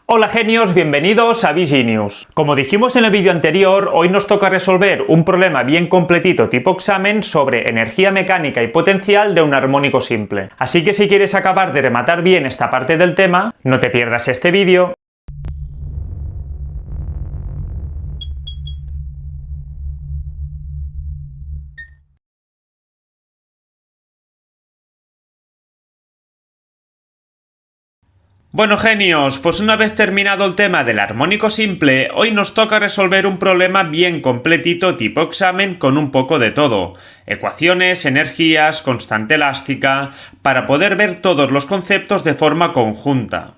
Hola genios, bienvenidos a VGenius. Como dijimos en el vídeo anterior, hoy nos toca resolver un problema bien completito tipo examen sobre energía mecánica y potencial de un armónico simple. Así que si quieres acabar de rematar bien esta parte del tema, no te pierdas este vídeo. Bueno genios, pues una vez terminado el tema del armónico simple, hoy nos toca resolver un problema bien completito tipo examen con un poco de todo. Ecuaciones, energías, constante elástica, para poder ver todos los conceptos de forma conjunta.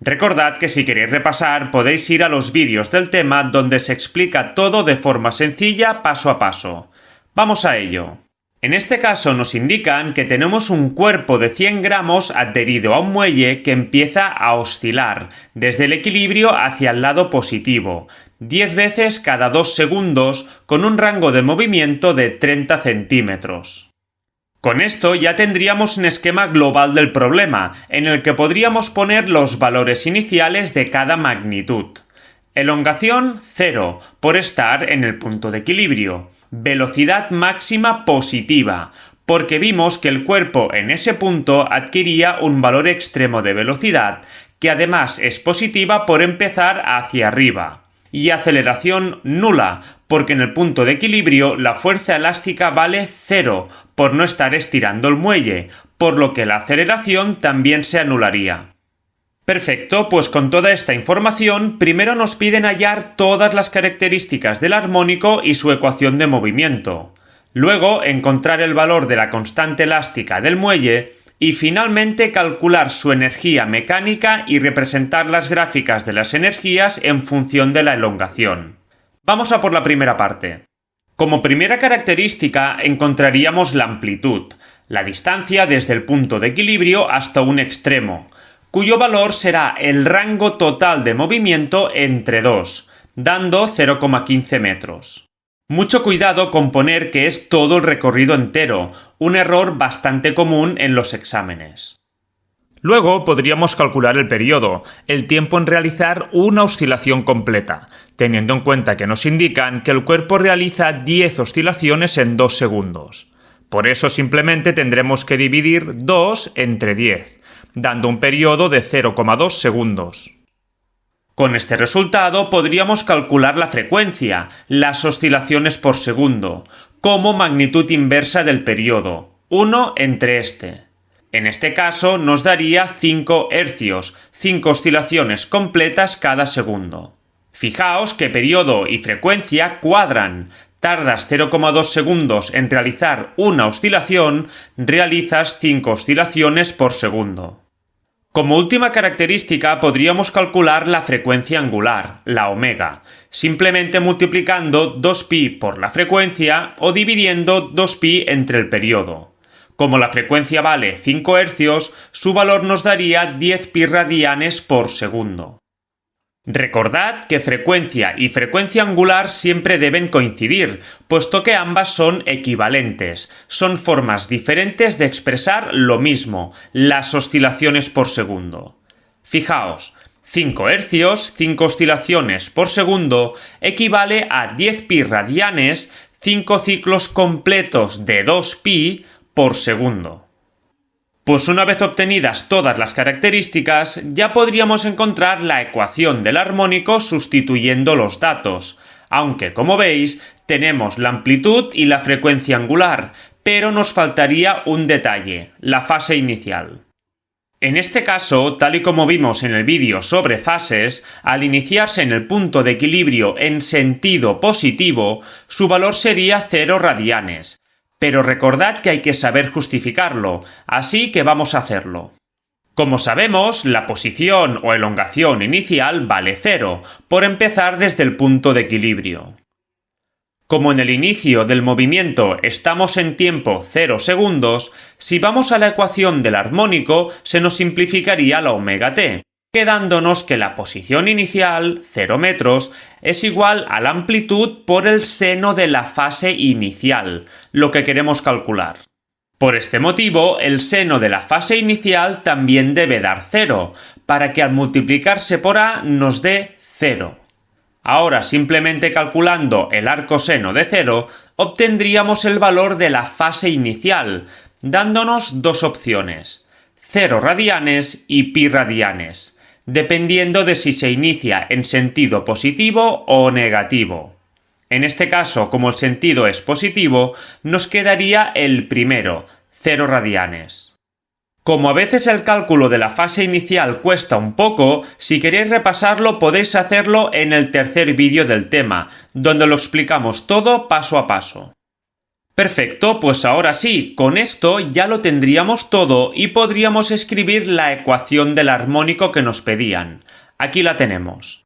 Recordad que si queréis repasar podéis ir a los vídeos del tema donde se explica todo de forma sencilla paso a paso. Vamos a ello. En este caso nos indican que tenemos un cuerpo de 100 gramos adherido a un muelle que empieza a oscilar desde el equilibrio hacia el lado positivo, 10 veces cada 2 segundos con un rango de movimiento de 30 centímetros. Con esto ya tendríamos un esquema global del problema, en el que podríamos poner los valores iniciales de cada magnitud. Elongación 0, por estar en el punto de equilibrio. Velocidad máxima positiva, porque vimos que el cuerpo en ese punto adquiría un valor extremo de velocidad, que además es positiva por empezar hacia arriba. Y aceleración nula, porque en el punto de equilibrio la fuerza elástica vale 0, por no estar estirando el muelle, por lo que la aceleración también se anularía. Perfecto, pues con toda esta información, primero nos piden hallar todas las características del armónico y su ecuación de movimiento. Luego, encontrar el valor de la constante elástica del muelle y finalmente calcular su energía mecánica y representar las gráficas de las energías en función de la elongación. Vamos a por la primera parte. Como primera característica encontraríamos la amplitud, la distancia desde el punto de equilibrio hasta un extremo, cuyo valor será el rango total de movimiento entre dos, dando 0,15 metros. Mucho cuidado con poner que es todo el recorrido entero, un error bastante común en los exámenes. Luego podríamos calcular el periodo, el tiempo en realizar una oscilación completa, teniendo en cuenta que nos indican que el cuerpo realiza 10 oscilaciones en 2 segundos. Por eso simplemente tendremos que dividir 2 entre 10. Dando un periodo de 0,2 segundos. Con este resultado podríamos calcular la frecuencia, las oscilaciones por segundo, como magnitud inversa del periodo, 1 entre este. En este caso nos daría 5 hercios, 5 oscilaciones completas cada segundo. Fijaos que periodo y frecuencia cuadran. Tardas 0,2 segundos en realizar una oscilación, realizas 5 oscilaciones por segundo. Como última característica podríamos calcular la frecuencia angular, la omega, simplemente multiplicando 2π por la frecuencia o dividiendo 2π entre el periodo. Como la frecuencia vale 5 hercios, su valor nos daría 10 pi radianes por segundo. Recordad que frecuencia y frecuencia angular siempre deben coincidir, puesto que ambas son equivalentes, son formas diferentes de expresar lo mismo, las oscilaciones por segundo. Fijaos, 5 hercios, 5 oscilaciones por segundo, equivale a 10 pi radianes, 5 ciclos completos de 2π por segundo. Pues una vez obtenidas todas las características, ya podríamos encontrar la ecuación del armónico sustituyendo los datos, aunque como veis tenemos la amplitud y la frecuencia angular, pero nos faltaría un detalle, la fase inicial. En este caso, tal y como vimos en el vídeo sobre fases, al iniciarse en el punto de equilibrio en sentido positivo, su valor sería 0 radianes. Pero recordad que hay que saber justificarlo, así que vamos a hacerlo. Como sabemos, la posición o elongación inicial vale 0, por empezar desde el punto de equilibrio. Como en el inicio del movimiento estamos en tiempo 0 segundos, si vamos a la ecuación del armónico se nos simplificaría la omega t, quedándonos que la posición inicial, 0 metros, es igual a la amplitud por el seno de la fase inicial, lo que queremos calcular. Por este motivo, el seno de la fase inicial también debe dar 0, para que al multiplicarse por a nos dé 0. Ahora, simplemente calculando el arcoseno de 0, obtendríamos el valor de la fase inicial, dándonos dos opciones, 0 radianes y pi radianes, dependiendo de si se inicia en sentido positivo o negativo. En este caso, como el sentido es positivo, nos quedaría el primero, 0 radianes. Como a veces el cálculo de la fase inicial cuesta un poco, si queréis repasarlo podéis hacerlo en el tercer vídeo del tema, donde lo explicamos todo paso a paso. Perfecto, pues ahora sí, con esto ya lo tendríamos todo y podríamos escribir la ecuación del armónico que nos pedían. Aquí la tenemos.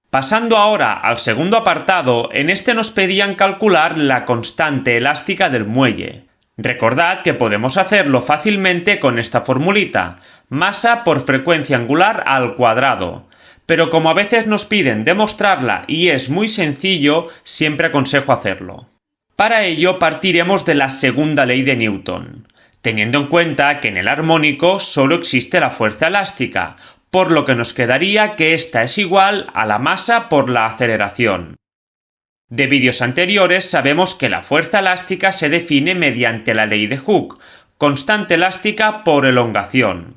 Pasando ahora al segundo apartado, en este nos pedían calcular la constante elástica del muelle. Recordad que podemos hacerlo fácilmente con esta formulita, masa por frecuencia angular al cuadrado. Pero como a veces nos piden demostrarla y es muy sencillo, siempre aconsejo hacerlo. Para ello partiremos de la segunda ley de Newton, teniendo en cuenta que en el armónico solo existe la fuerza elástica, por lo que nos quedaría que esta es igual a la masa por la aceleración. De vídeos anteriores sabemos que la fuerza elástica se define mediante la ley de Hooke, constante elástica por elongación.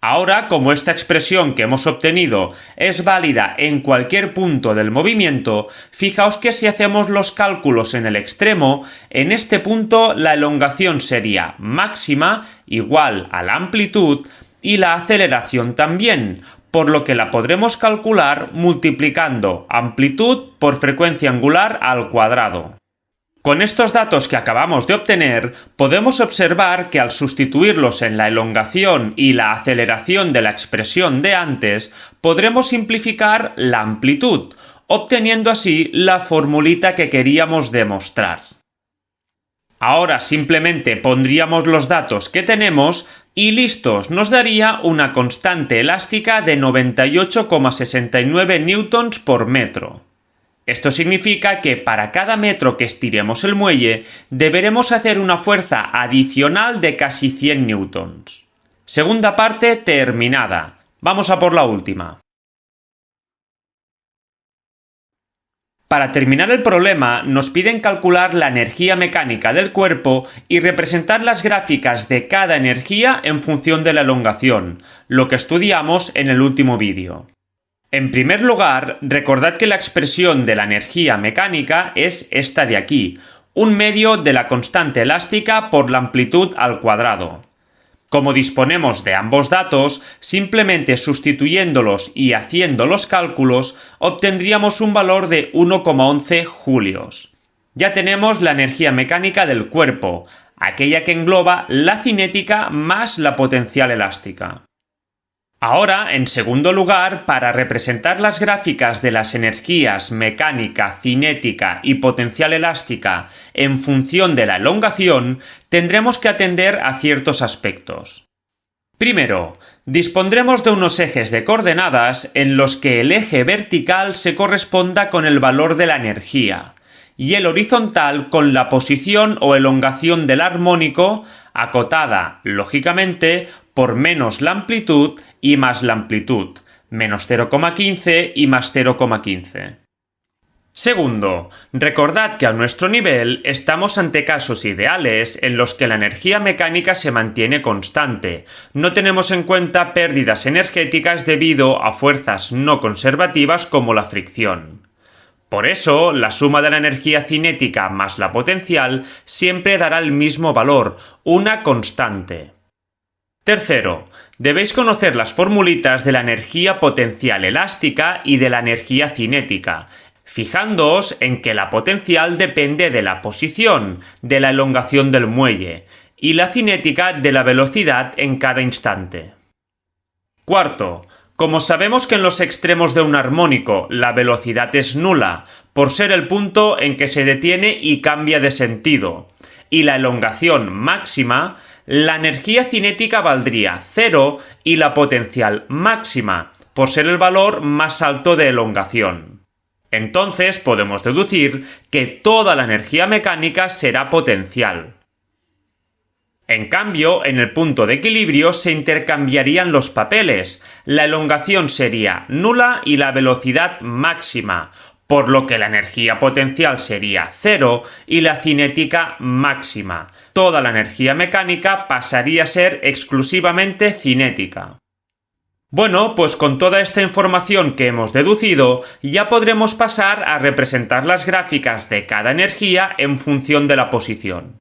Ahora, como esta expresión que hemos obtenido es válida en cualquier punto del movimiento, fijaos que si hacemos los cálculos en el extremo, en este punto la elongación sería máxima igual a la amplitud y la aceleración también, por lo que la podremos calcular multiplicando amplitud por frecuencia angular al cuadrado. Con estos datos que acabamos de obtener, podemos observar que al sustituirlos en la elongación y la aceleración de la expresión de antes, podremos simplificar la amplitud, obteniendo así la formulita que queríamos demostrar. Ahora simplemente pondríamos los datos que tenemos y listos, nos daría una constante elástica de 98,69 newtons por metro. Esto significa que para cada metro que estiremos el muelle, deberemos hacer una fuerza adicional de casi 100 newtons. Segunda parte terminada. Vamos a por la última. Para terminar el problema, nos piden calcular la energía mecánica del cuerpo y representar las gráficas de cada energía en función de la elongación, lo que estudiamos en el último vídeo. En primer lugar, recordad que la expresión de la energía mecánica es esta de aquí, un medio de la constante elástica por la amplitud al cuadrado. Como disponemos de ambos datos, simplemente sustituyéndolos y haciendo los cálculos, obtendríamos un valor de 1,11 julios. Ya tenemos la energía mecánica del cuerpo, aquella que engloba la cinética más la potencial elástica. Ahora, en segundo lugar, para representar las gráficas de las energías mecánica, cinética y potencial elástica en función de la elongación, tendremos que atender a ciertos aspectos. Primero, dispondremos de unos ejes de coordenadas en los que el eje vertical se corresponda con el valor de la energía y el horizontal con la posición o elongación del armónico, acotada, lógicamente, por menos la amplitud y más la amplitud, menos 0,15 y más 0,15. Segundo, recordad que a nuestro nivel estamos ante casos ideales en los que la energía mecánica se mantiene constante. No tenemos en cuenta pérdidas energéticas debido a fuerzas no conservativas como la fricción. Por eso, la suma de la energía cinética más la potencial siempre dará el mismo valor, una constante. Tercero, debéis conocer las formulitas de la energía potencial elástica y de la energía cinética, fijándoos en que la potencial depende de la posición, de la elongación del muelle, y la cinética de la velocidad en cada instante. Cuarto, como sabemos que en los extremos de un armónico la velocidad es nula, por ser el punto en que se detiene y cambia de sentido, y la elongación máxima, la energía cinética valdría 0 y la potencial máxima, por ser el valor más alto de elongación. Entonces podemos deducir que toda la energía mecánica será potencial. En cambio, en el punto de equilibrio se intercambiarían los papeles. La elongación sería nula y la velocidad máxima, por lo que la energía potencial sería cero y la cinética máxima. Toda la energía mecánica pasaría a ser exclusivamente cinética. Bueno, pues con toda esta información que hemos deducido, ya podremos pasar a representar las gráficas de cada energía en función de la posición.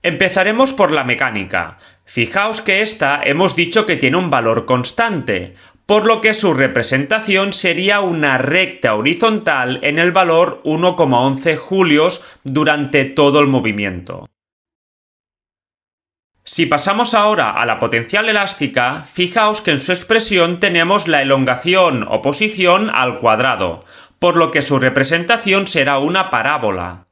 Empezaremos por la mecánica. Fijaos que esta hemos dicho que tiene un valor constante, por lo que su representación sería una recta horizontal en el valor 1,11 julios durante todo el movimiento. Si pasamos ahora a la potencial elástica, fijaos que en su expresión tenemos la elongación o posición al cuadrado, por lo que su representación será una parábola.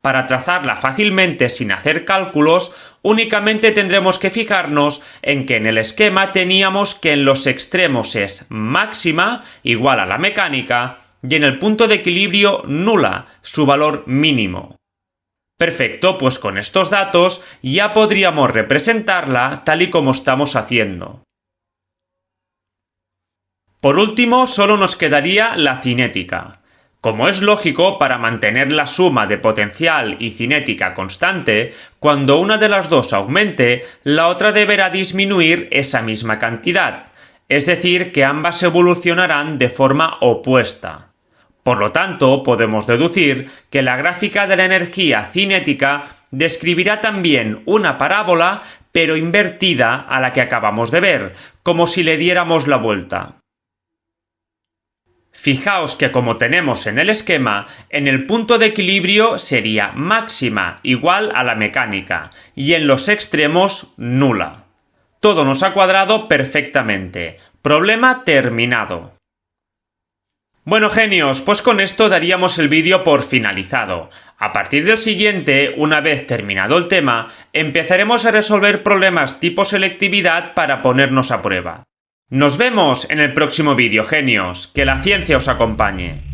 Para trazarla fácilmente sin hacer cálculos, únicamente tendremos que fijarnos en que en el esquema teníamos que en los extremos es máxima, igual a la mecánica, y en el punto de equilibrio nula, su valor mínimo. Perfecto, pues con estos datos ya podríamos representarla tal y como estamos haciendo. Por último, solo nos quedaría la cinética. Como es lógico, para mantener la suma de potencial y cinética constante, cuando una de las dos aumente, la otra deberá disminuir esa misma cantidad, es decir, que ambas evolucionarán de forma opuesta. Por lo tanto, podemos deducir que la gráfica de la energía cinética describirá también una parábola, pero invertida a la que acabamos de ver, como si le diéramos la vuelta. Fijaos que como tenemos en el esquema, en el punto de equilibrio sería máxima igual a la mecánica y en los extremos nula. Todo nos ha cuadrado perfectamente. Problema terminado. Bueno, genios, pues con esto daríamos el vídeo por finalizado. A partir del siguiente, una vez terminado el tema, empezaremos a resolver problemas tipo selectividad para ponernos a prueba. Nos vemos en el próximo vídeo, genios. Que la ciencia os acompañe.